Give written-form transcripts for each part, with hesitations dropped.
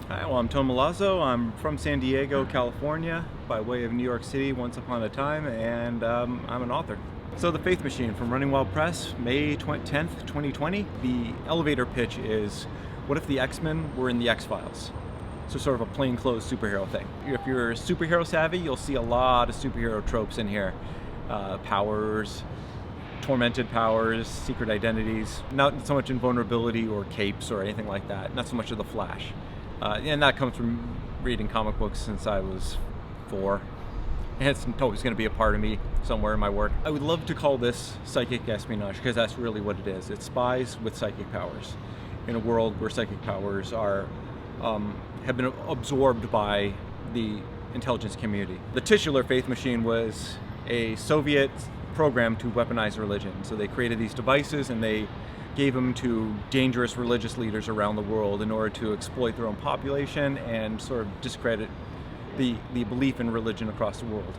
Hi, well, I'm Tone Milazzo. I'm from San Diego, California, by way of New York City once upon a time, and I'm an author. So, The Faith Machine from Running Wild Press, May 10th, 2020. The elevator pitch is, what if the X-Men were in the X-Files? So sort of a plainclothes superhero thing. If you're superhero savvy, you'll see a lot of superhero tropes in here. Powers, tormented powers, secret identities, not so much invulnerability or capes or anything like that, not so much of the Flash. And that comes from reading comic books since I was 4. And it's always going to be a part of me somewhere in my work. I would love to call this psychic espionage because that's really what it is. It's spies with psychic powers in a world where psychic powers are have been absorbed by the intelligence community. The titular Faith Machine was a Soviet program to weaponize religion. So they created these devices and they gave them to dangerous religious leaders around the world in order to exploit their own population and sort of discredit the belief in religion across the world.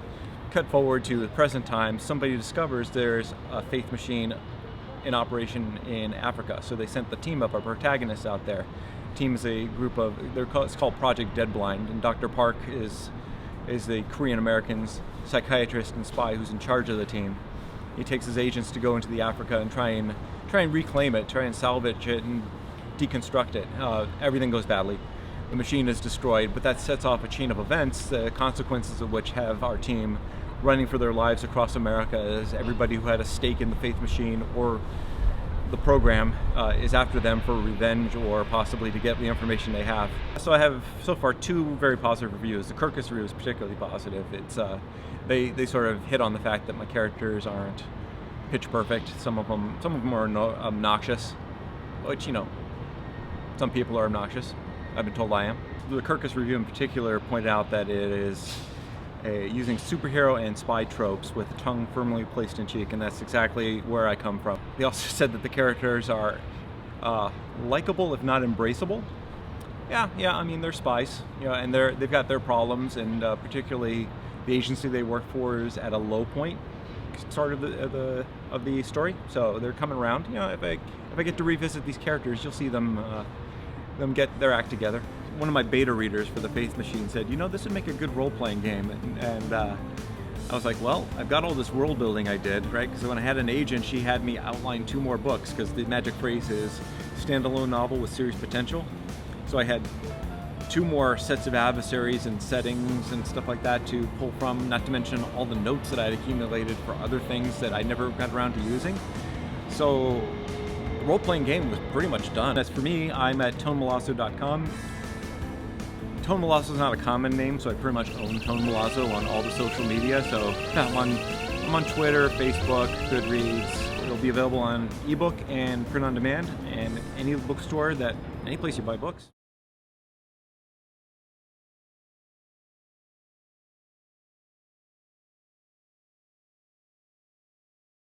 Cut forward to the present time, somebody discovers there's a Faith Machine in operation in Africa. So they sent the team of our protagonists out there. The team is a group of, it's called Project Deadblind, and Dr. Park is the Korean-American psychiatrist and spy who's in charge of the team. He takes his agents to go into the Africa and try and reclaim it, try and salvage it and deconstruct it. Everything goes badly. The machine is destroyed, but that sets off a chain of events, the consequences of which have our team running for their lives across America as everybody who had a stake in the Faith Machine or the program is after them for revenge or possibly to get the information they have. So I have so far 2 very positive reviews. The Kirkus review is particularly positive. It's they sort of hit on the fact that my characters aren't pitch perfect. Some of them are obnoxious, which, you know, some people are obnoxious. I've been told I am. The Kirkus review in particular pointed out that it is using superhero and spy tropes with the tongue firmly placed in cheek, and that's exactly where I come from. They also said that the characters are likable if not embraceable. Yeah, I mean, they're spies, you know, and they've got their problems, and particularly the agency they work for is at a low point start of the story, so they're coming around. You know, if I get to revisit these characters, you'll see them get their act together. One of my beta readers for the Faith Machine said, you know, this would make a good role-playing game, and I was like, well, I've got all this world building I did, right? Because when I had an agent, she had me outline 2 more books because the magic phrase is standalone novel with serious potential. So I had 2 more sets of adversaries and settings and stuff like that to pull from, not to mention all the notes that I'd accumulated for other things that I never got around to using. So the role-playing game was pretty much done. As for me, I'm at tonemilazzo.com. Tone Milazzo is not a common name, so I pretty much own Tone Milazzo on all the social media. So yeah, I'm on Twitter, Facebook, Goodreads. It'll be available on ebook and print on demand, and any bookstore any place you buy books.